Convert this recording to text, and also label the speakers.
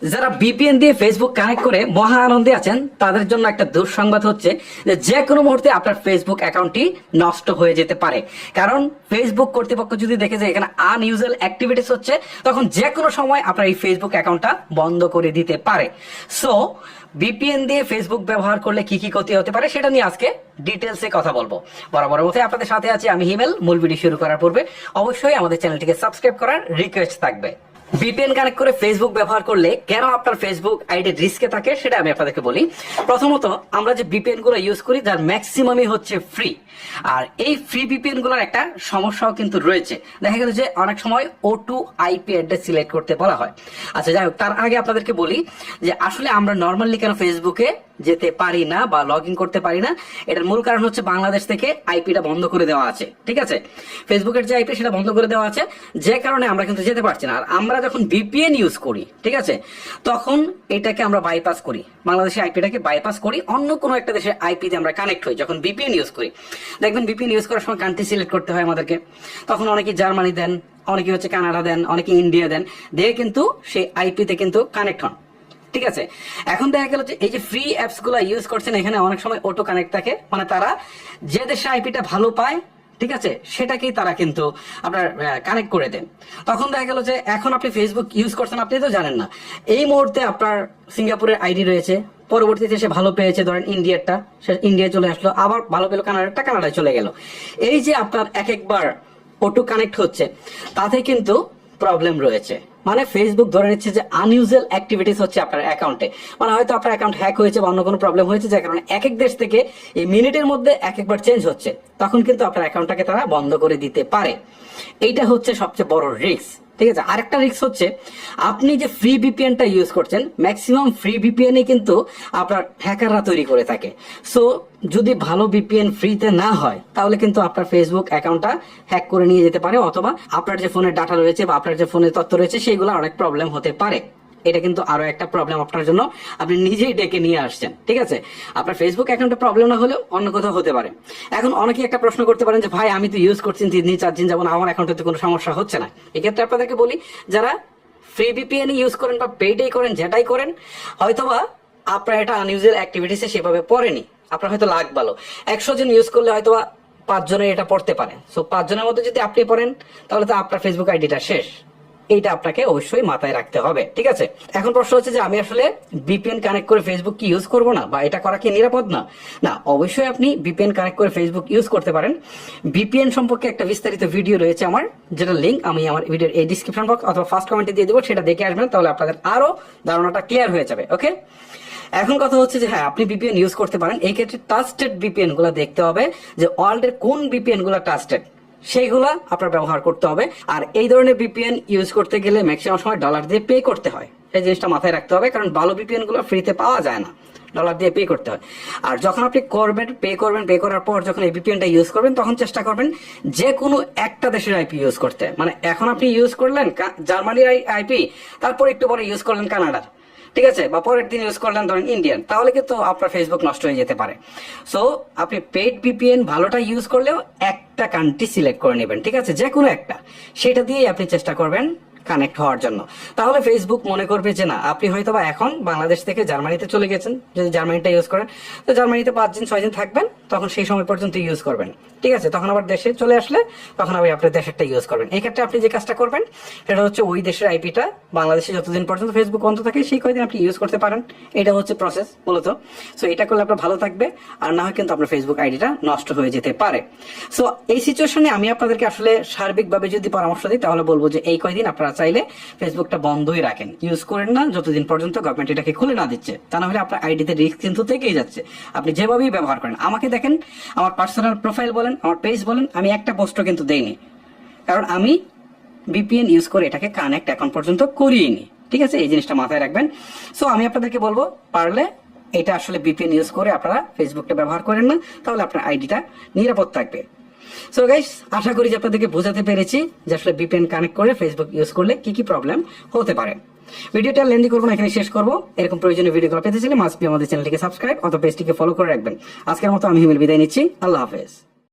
Speaker 1: যারা ভিপিএন দিয়ে Facebook connect করে মহা আনন্দে আছেন তাদের জন্য একটা দুঃসংবাদ হচ্ছে যে কোনো মুহূর্তে আপনার ফেসবুক অ্যাকাউন্টটি নষ্ট হয়ে যেতে পারে। কারণ ফেসবুক কর্তৃপক্ষ যদি দেখে যে এখানে আনইউজুয়াল অ্যাক্টিভিটিস হচ্ছে, তখন যে কোনো সময় আপনার এই ফেসবুক অ্যাকাউন্টটা বন্ধ করে দিতে পারে। সো ভিপিএন দিয়ে ফেসবুক ব্যবহার করলে কি কি ক্ষতি হতে পারে সেটা নিয়ে আজকে ডিটেলসে কথা বলবো। বরাবর মতো আপনাদের সাথে আছি আমি হিমেল। মূল ভিডিও শুরু করার পূর্বে অবশ্যই আমাদের চ্যানেলটিকে সাবস্ক্রাইব করার রিকোয়েস্ট থাকবে। ভিপিএন কানেক্ট করে ফেসবুক ব্যবহার করলে কেন আপনার ফেসবুক আইডি রিস্কে থাকে সেটা আমি আপনাদেরকে বলি। প্রথমত, আমরা যে ভিপিএন গুলো ইউজ করি যার ম্যাক্সিমামই হচ্ছে ফ্রি, আর এই ফ্রি ভিপিএন গুলোর একটা সমস্যাও কিন্তু রয়েছে। দেখা গেল যে অনেক সময় O2 IP অ্যাড্রেস সিলেক্ট করতে বলা হয়। আচ্ছা, যাই হোক, তার আগে আপনাদেরকে বলি যে আসলে আমরা নর্মালি কেন ফেসবুকে যেতে পারি না বা লগ ইন করতে পারি না। এটার মূল কারণ হচ্ছে বাংলাদেশ থেকে আইপিটা বন্ধ করে দেওয়া আছে। ঠিক আছে, ফেসবুকের যে আইপি সেটা বন্ধ করে দেওয়া আছে, যে কারণে আমরা কিন্তু যেতে পারছি না। আর আমরা যখন ভিপিএন ইউজ করি, ঠিক আছে, তখন এটাকে আমরা বাইপাস করি, বাংলাদেশের আইপিটাকে বাইপাস করি, অন্য কোনো একটা দেশের আইপিতে আমরা কানেক্ট হই। যখন ভিপিএন ইউজ করি, দেখবেন ভিপিএন ইউজ করার সময় কান্ট্রি সিলেক্ট করতে হয় আমাদেরকে। তখন অনেকে জার্মানি দেন, অনেকে হচ্ছে কানাডা দেন, অনেকে ইন্ডিয়া দেন, দিয়ে কিন্তু সেই আইপিতে কিন্তু কানেক্ট হন। ঠিক আছে, এখন দেখা গেল যে এই যে ফ্রি অ্যাপস গুলা ইউজ করছেন, এখানে অনেক সময় অটো কানেক্ট থাকে, মানে তারা যে দেশে আইপিটা ভালো পায়, ঠিক আছে, সেটাকেই তারা কিন্তু আপনার কানেক্ট করে দেন। তখন দেখা গেল যে এখন আপনি ফেসবুক ইউজ করছেন, আপনি তো জানেন না এই মুহূর্তে আপনার সিঙ্গাপুরের আইডি রয়েছে, পরবর্তীতে সে ভালো পেয়েছে ধরেন ইন্ডিয়ারটা, সে ইন্ডিয়া চলে আসলো, আবার ভালো পেলো কানাডারটা, কানাডায় চলে গেল। এই যে আপনার এক একবার অটো কানেক্ট হচ্ছে, তাতে কিন্তু প্রবলেম রয়েছে। মানে ফেসবুক ধরে নিচ্ছে যে আনইউজুয়াল অ্যাক্টিভিটিস হচ্ছে আপনার অ্যাকাউন্টে, মানে হয়তো আপনার অ্যাকাউন্ট হ্যাক হয়েছে বা অন্য কোনো প্রবলেম হয়েছে, যার কারণে এক এক দেশ থেকে এই মিনিটের মধ্যে এক একবার চেঞ্জ হচ্ছে, তখন কিন্তু আপনার অ্যাকাউন্টটাকে তারা বন্ধ করে দিতে পারে। এইটা হচ্ছে সবচেয়ে বড় রিস্ক। ঠিক আছে, আরেকটা রিস্ক হচ্ছে আপনি যে ফ্রি ভিপিএনটা ইউজ করছেন, ম্যাক্সিমাম ফ্রি ভিপিএনই কিন্তু আপনার হ্যাকাররা তৈরি করে থাকে। সো যদি ভালো ভিপিএন ফ্রিতে না হয়, তাহলে কিন্তু আপনার ফেসবুক অ্যাকাউন্টটা হ্যাক করে নিয়ে যেতে পারে, অথবা আপনার যে ফোনের ডাটা রয়েছে বা আপনার যে ফোনের তথ্য রয়েছে সেগুলো অনেক প্রবলেম হতে পারে। এটা কিন্তু আরো একটা প্রবলেম আপনার জন্য, আপনি নিজেই ডেকে নিয়ে আসছেন। ঠিক আছে, আপনার ফেসবুক অ্যাকাউন্টে প্রবলেম না হলেও অন্য কোথাও হতে পারে। এখন অনেকেই একটা প্রশ্ন করতে পারেন যে ভাই, আমি তো ইউজ করছি 3 দিন 4 দিন যেমন, আমার অ্যাকাউন্টে তো কোনো সমস্যা হচ্ছে না। এক্ষেত্রে আপনাদেরকে বলি, যারা ফ্রি ভিপিএন ইউজ করেন বা পেইডেই করেন, যেটাই করেন, হয়তোবা আপনার এটা আনইউজুয়াল অ্যাক্টিভিটিসে সেভাবে পড়েনি। আপনার হয়তো লাক ভালো, 100 জন ইউজ করলে হয়তোবা 5 জনের এটা পড়তে পারে। সো 5 জনের মধ্যে যদি আপনি পড়েন, তাহলে তো আপনার ফেসবুক আইডিটা শেষ। এইটা আপনাকে অবশ্যই মাথায় রাখতে হবে। ঠিক আছে, এখন প্রশ্ন হচ্ছে যে আমি আসলে ভিপিএন কানেক্ট করে ফেসবুক কি ইউজ করবো না, বা এটা করা কি নিরাপদ না? না, অবশ্যই আপনি ভিপিএন কানেক্ট করে ফেসবুক ইউজ করতে পারেন। ভিপিএন সম্পর্কে একটা বিস্তারিত ভিডিও রয়েছে আমার, যেটা লিঙ্ক আমি আমার ভিডিওর এই ডিসক্রিপশন বক্স অথবা ফার্স্ট কমেন্টে দিয়ে দেবো, সেটা দেখে আসবেন, তাহলে আপনাদের আরো ধারণাটা ক্লিয়ার হয়ে যাবে। ওকে, এখন কথা হচ্ছে যে হ্যাঁ, আপনি ভিপিএন ইউজ করতে পারেন। এই ক্ষেত্রে ট্রাস্টেড ভিপিএন গুলা দেখতে হবে, যে ওয়ার্ল্ডের কোন ভিপিএন গুলা ট্রাস্টেড, সেইগুলা আপনার ব্যবহার করতে হবে। আর এই ধরনের ভিপিএন ইউজ করতে গেলে ম্যাক্সিমাম সময় ডলার দিয়ে পে করতে হয়। এই জিনিসটা মাথায় রাখতে হবে, কারণ ভালো ভিপিএন গুলো ফ্রিতে পাওয়া যায় না, ডলার দিয়ে পে করতে হয়। আর যখন আপনি করবেন, পে করার পর যখন এই ভিপিএনটা ইউজ করবেন, তখন চেষ্টা করবেন যে কোনো একটা দেশের আইপি ইউজ করতে। মানে এখন আপনি ইউজ করলেন জার্মানির আইপি, তারপর একটু পরে ইউজ করলেন কানাডার, ঠিক আছে, বা পরের দিন ইউজ করলেন ধরেন ইন্ডিয়ান, তাহলে কিন্তু আপনার ফেসবুক নষ্ট হয়ে যেতে পারে। সো আপনি পেইড ভিপিএন ভালোটা ইউজ করলেও একটা কান্ট্রি সিলেক্ট করে নেবেন, ঠিক আছে, যে কোনো একটা, সেটা দিয়েই আপনি চেষ্টা করবেন কানেক্ট হওয়ার জন্য। তাহলে ফেসবুক মনে করবে যে না, আপনি হয়তো বা এখন বাংলাদেশ থেকে জার্মানিতে চলে গেছেন, যদি জার্মানিটা ইউজ করেন, তো জার্মানিতে 5 দিন 6 দিন থাকবেন, তখন সেই সময় পর্যন্ত ইউজ করবেন। ঠিক আছে, তখন আবার দেশে চলে আসলে তখন আবার আপনার দেশেরটা ইউজ করবেন। এই ক্ষেত্রে আপনি যে কাজটা করবেন সেটা হচ্ছে ওই দেশের আইপিটা বাংলাদেশে যতদিন পর্যন্ত ফেসবুক বন্ধ থাকে সেই কয়দিন আপনি ইউজ করতে পারেন। এটা হচ্ছে প্রসেস মূলত। সো এটা করলে আপনার ভালো থাকবে, আর না হয় কিন্তু আপনার ফেসবুক আইডিটা নষ্ট হয়ে যেতে পারে। সো এই সিচুয়েশনে আমি আপনাদেরকে আসলে সার্বিকভাবে যদি পরামর্শ দিই, তাহলে বলবো যে এই কয়দিন আপনারা চাইলে ফেসবুকটা বন্ধই রাখেন, ইউজ করেন না যতদিন পর্যন্ত গভর্নমেন্ট এটাকে খুলে না দিচ্ছে। তা না হলে আপনার আইডিতে রিস্ক কিন্তু থেকেই যাচ্ছে, আপনি যেভাবেই ব্যবহার করেন। আমাকে দেখেন, আমার পার্সোনাল প্রোফাইল বলেন, আমার পেজ বলেন, আমি একটা পোস্টও কিন্তু দেইনি, কারণ আমি ভিপিএন ইউজ করে এটাকে কানেক্ট এখন পর্যন্ত করিনি। ঠিক আছে, এই জিনিসটা মাথায় রাখবেন। সো আমি আপনাদেরকে বলবো, পারলে এটা আসলে ভিপিএন ইউজ করে আপনারা ফেসবুকটা ব্যবহার করেন না, তাহলে আপনার আইডিটা নিরাপদ থাকবে। সো গাইস, আশা করি যে আপনাদেরকে বোঝাতে পেরেছি যে আসলে ভিপিএন কানেক্ট করে ফেসবুক ইউজ করলে কি কি প্রবলেম হতে পারে। ভিডিওটা লেন্দি করবো না, এখানে শেষ করবো। এরকম প্রয়োজনীয় ভিডিওগুলো পেতে চাইলে মাস্ট বি আমাদের চ্যানেলটিকে সাবস্ক্রাইব অথবা পেজটিকে ফলো করে রাখবেন। আজকের মতো আমি হিমেল বিদায় নিচ্ছি। আল্লাহ হাফেজ।